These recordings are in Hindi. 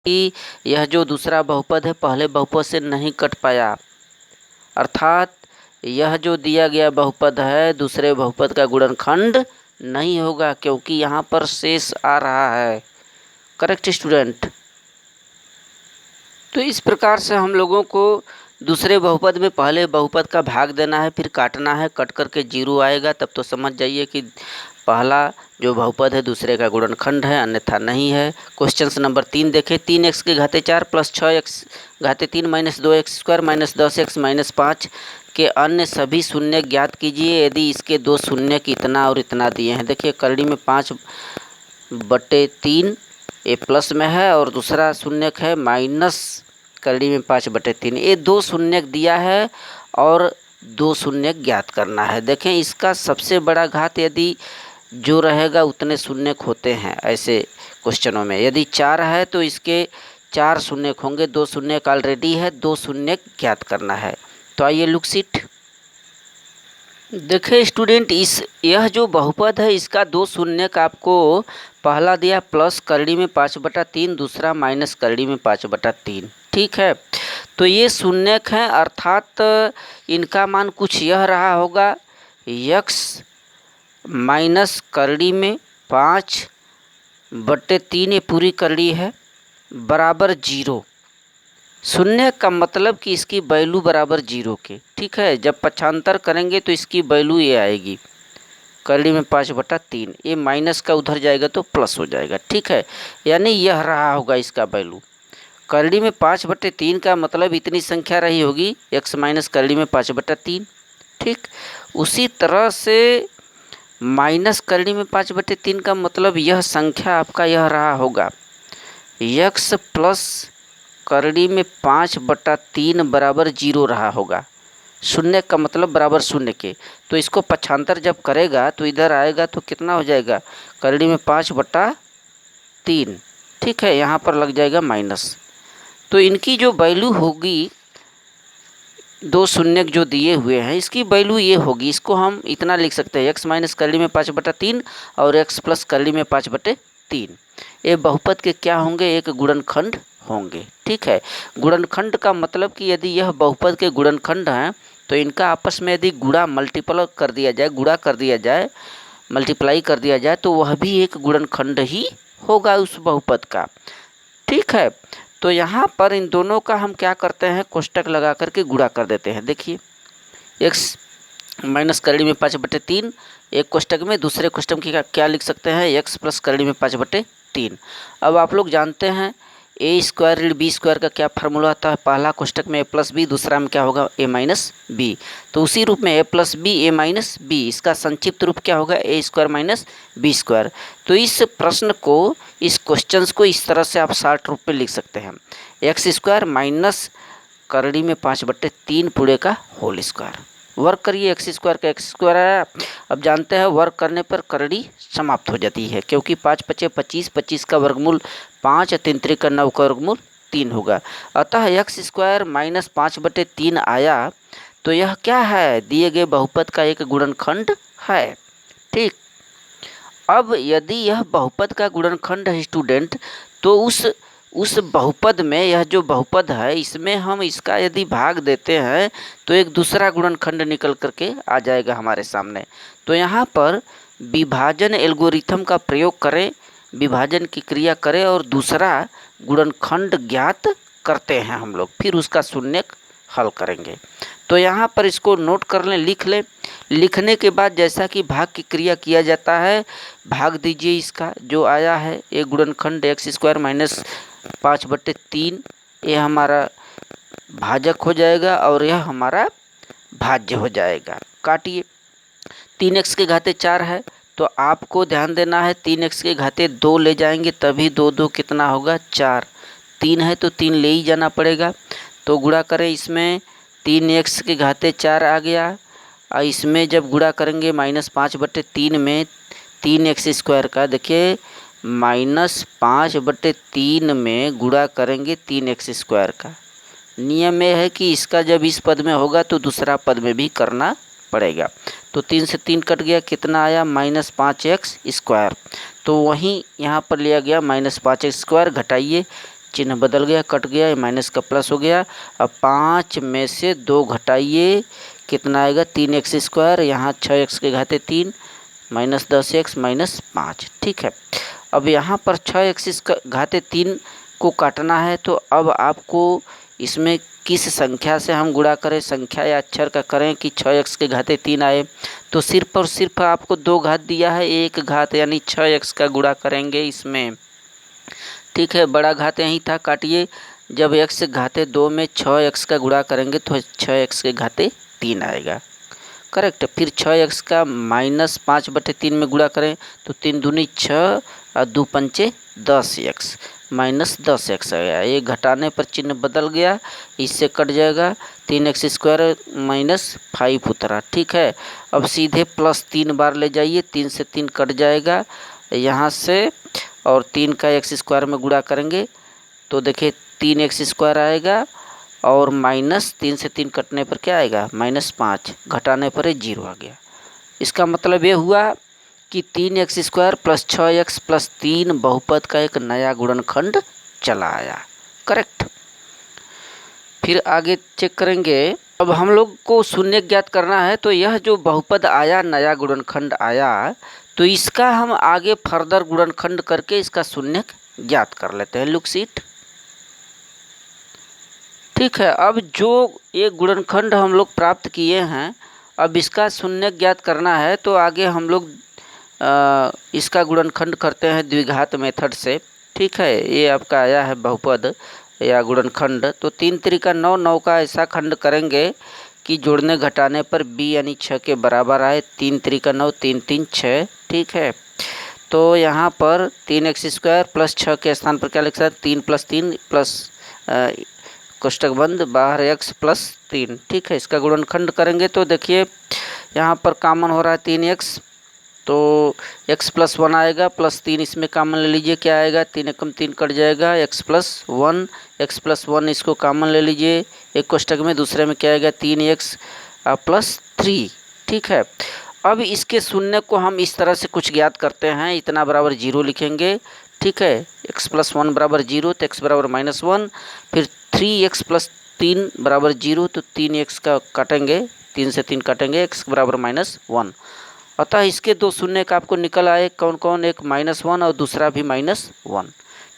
कि यह जो दूसरा बहुपद है पहले बहुपद से नहीं कट पाया, अर्थात यह जो दिया गया बहुपद है दूसरे बहुपद का गुणनखंड नहीं होगा, क्योंकि यहाँ पर शेष आ रहा है। Correct student. तो इस प्रकार से हम लोगों को दूसरे बहुपद में पहले बहुपद का भाग देना है, फिर काटना है, कट करके 0 आएगा, तब तो समझ जाइए कि पहला जो बहुपद है दूसरे का गुणनखंड है, अन्यथा नहीं है। क्वेश्चन नंबर 3 देखें। 3x के घाते 4 plus 6x घाते 3 minus 2x square minus 10x minus 5 के अन्य सभी शून्य ज्ञात कीजिए यदि इसके दो शून्य इतना और इतना दिए हैं। देखिए करड़ी में 5/3 ये प्लस में है और दूसरा शून्य है माइनस करड़ी में 5/3। ये दो शून्य दिया है और दो शून्य ज्ञात करना है। देखें इसका सबसे बड़ा घात यदि जो रहेगा उतने शून्य होते हैं ऐसे क्वेश्चनों में। यदि 4 है तो इसके 4 शून्य होंगे, 2 शून्य ऑलरेडी है, 2 शून्य ज्ञात करना है। तो आइए लुक सीट देखें स्टूडेंट, यह जो बहुपद है इसका 2 शून्य आपको पहला दिया प्लस करड़ी में 5/3, दूसरा माइनस करड़ी में 5/3। ठीक है, तो ये शून्य है, अर्थात इनका मान कुछ यह रहा होगा, x माइनस करड़ी में 5/3 ये पूरी करड़ी है बराबर 0। शून्य का मतलब कि इसकी वैल्यू बराबर 0 के। ठीक है, जब पक्षांतर करेंगे तो इसकी वैल्यू ये आएगी करड़ी में 5/3, ये माइनस का उधर जाएगा तो प्लस हो जाएगा। ठीक है, यानी यह रहा होगा इसका वैल्यू। करड़ी में 5/3 का मतलब इतनी संख्या रही होगी x माइनस करड़ी में 5/3। ठीक, उसी तरह से माइनस करड़ी में 5/3 का मतलब यह संख्या आपका यह रहा होगा x प्लस करड़ी में 5/3 बराबर 0 रहा होगा। शून्य का मतलब बराबर शून्य के, तो इसको पक्षांतर जब करेगा तो इधर आएगा तो कितना हो जाएगा करड़ी में 5/3। ठीक है, यहाँ पर लग जाएगा माइनस। तो इनकी जो वैल्यू होगी, दो शून्य जो दिए हुए हैं इसकी वैल्यू ये होगी, इसको हम इतना लिख सकते हैं x माइनस करड़ी में 5/3 और x प्लस करड़ी में 5/3। ये बहुपद के क्या होंगे, एक गुणनखंड होंगे। ठीक है, गुणनखंड का मतलब कि यदि यह बहुपद के गुणनखंड हैं तो इनका आपस में यदि मल्टीप्लाई कर दिया जाए तो वह भी एक गुणनखंड ही होगा उस बहुपद का। ठीक है, तो यहाँ पर इन दोनों का हम क्या करते हैं, कोष्टक लगा करके गुणा कर देते हैं। देखिए x माइनस करड़ी में 5/3 एक कोष्टक में, दूसरे कोष्टक की क्या लिख सकते हैं x प्लस करड़ी में 5/3। अब आप लोग जानते हैं a स्क्वायर ऋण b स्क्वायर का क्या फार्मूला होता है, पहला कोष्टक में a प्लस बी, दूसरा में क्या होगा a माइनस बी। तो उसी रूप में a plus b a minus b, इसका संक्षिप्त रूप क्या होगा a square minus b square. तो इस प्रश्न को, इस क्वेश्चन को इस तरह से आप शॉर्ट रूप में लिख सकते हैं, x स्क्वायर माइनस करड़ी में 5/3 पूरे का होल स्क्वायर। वर्क करिए, x स्क्वायर का x स्क्वायर आया। अब जानते हैं वर्क करने पर करड़ी समाप्त हो जाती है, क्योंकि 5×5 = 25, 25 का वर्गमूल 5, 3 × 9 का वर्गमूल 3 होगा। अतः x स्क्वायर माइनस 5/3 आया, तो यह क्या है, दिए गए बहुपद का एक गुणनखंड है। ठीक, अब यदि यह बहुपद का गुणनखंड है स्टूडेंट, तो उस बहुपद में, यह जो बहुपद है इसमें हम इसका यदि भाग देते हैं तो एक दूसरा गुणनखंड निकल करके आ जाएगा हमारे सामने। तो यहाँ पर विभाजन एल्गोरिथम का प्रयोग करें, विभाजन की क्रिया करें और दूसरा गुणनखंड ज्ञात करते हैं हम लोग, फिर उसका शून्य हल करेंगे। तो यहाँ पर इसको नोट कर लें, लिख लें। लिखने के बाद जैसा कि भाग की क्रिया किया जाता है, भाग दीजिए इसका जो आया है, एक गुणनखंड x स्क्वायर माइनस 5/3 ये हमारा भाजक हो जाएगा और यह हमारा भाज्य हो जाएगा। काटिए, 3x के घाते 4 है तो आपको ध्यान देना है 3x के घाते 2 ले जाएंगे तभी 2 2 कितना होगा 4, 3 है तो 3 ले ही जाना पड़ेगा। तो गुणा करें, इसमें 3x के घाते 4 आ गया और इसमें जब गुणा करेंगे माइनस 5/3 में 3x स्क्वायर का, देखिए माइनस 5/3 में गुणा करेंगे 3x स्क्वायर का। नियम यह है कि इसका जब इस पद में होगा तो दूसरा पद में भी करना पड़ेगा। तो 3 से 3 कट गया, कितना आया माइनस 5x स्क्वायर। तो वहीं यहाँ पर लिया गया माइनस 5x स्क्वायर, घटाइए चिन्ह बदल गया, कट गया, माइनस का प्लस हो गया। अब 5 में से 2 घटाइए, कितना आएगा 3x²। यहाँ 6x के घाते 3 माइनस 10x माइनस 5। ठीक है, अब यहाँ पर 6x घाते 3 को काटना है, तो अब आपको इसमें किस संख्या से हम गुणा करें, संख्या या अक्षर का करें कि 6x के घाते 3 आए। तो सिर्फ और सिर्फ आपको 2 घात दिया है, 1 घात यानी 6x का गुणा करेंगे इसमें। ठीक है, बड़ा घात यहीं था, काटिए। जब x घाते 2 में 6x का गुणा करेंगे तो 6x के घाते 3 आएगा। करेक्ट। फिर 6x का माइनस 5/3 में गुणा करें तो 3 दूनी 6 और 2 पंचे 10x माइनस 10x आया। ये घटाने पर चिन्ह बदल गया, इससे कट जाएगा, 3x² माइनस 5 उतरा। ठीक है, अब सीधे प्लस 3 बार ले जाइए, 3 से 3 कट जाएगा यहाँ से, और 3 का x² में गुणा करेंगे तो देखिए 3x² आएगा, और माइनस 3 से 3 कटने पर क्या आएगा -5, घटाने पर 0 आ गया। इसका मतलब ये हुआ कि 3x² प्लस 6x प्लस 3 बहुपद का एक नया गुणनखंड चला आया। करेक्ट। फिर आगे चेक करेंगे। अब हम लोग को शून्य ज्ञात करना है, तो यह जो बहुपद आया, नया गुणनखंड आया, तो इसका हम आगे फर्दर गुणनखंड करके इसका शून्य ज्ञात कर लेते हैं। Look seat. ठीक है, अब जो ये गुणनखंड हम लोग प्राप्त किए हैं, अब इसका शून्य ज्ञात करना है, तो आगे हम लोग इसका गुणनखंड करते हैं द्विघात मेथड से। ठीक है, ये आपका आया है बहुपद या गुणनखंड, तो 3 त्रिका 9, 9 का ऐसा खंड करेंगे कि जोड़ने घटाने पर b यानी 6 के बराबर आए। 3 त्रिका 9, 3 3 6। ठीक है, तो यहाँ पर 3x² प्लस 6 के स्थान पर क्या लिख सकते हैं, 3 प्लस 3 प्लस कोष्टक बंद बाहर x प्लस 3। ठीक है, इसका गुणनखंड करेंगे तो देखिए यहाँ पर कॉमन हो रहा है 3x, तो x प्लस 1 आएगा, प्लस 3 इसमें कॉमन ले लीजिए, क्या आएगा 3 एकम 3 कट जाएगा, x प्लस 1, x प्लस 1 इसको कॉमन ले लीजिए एक कोष्टक में, दूसरे में क्या आएगा 3x प्लस 3। ठीक है, अब इसके शून्य को हम इस तरह से कुछ ज्ञात करते हैं, इतना बराबर 0 लिखेंगे। ठीक है, x प्लस 1 बराबर 0, तो x बराबर -1। फिर 3x प्लस 3 बराबर 0, तो 3x का काटेंगे, 3 से 3 काटेंगे, x बराबर -1। अतः इसके 2 शून्य का आपको निकल आए, कौन कौन, एक -1 और दूसरा भी -1।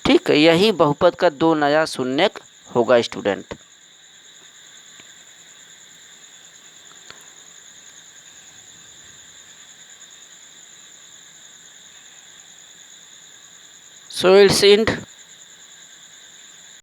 ठीक है, यही बहुपद का 2 नया शून्य होगा स्टूडेंट। So it's end.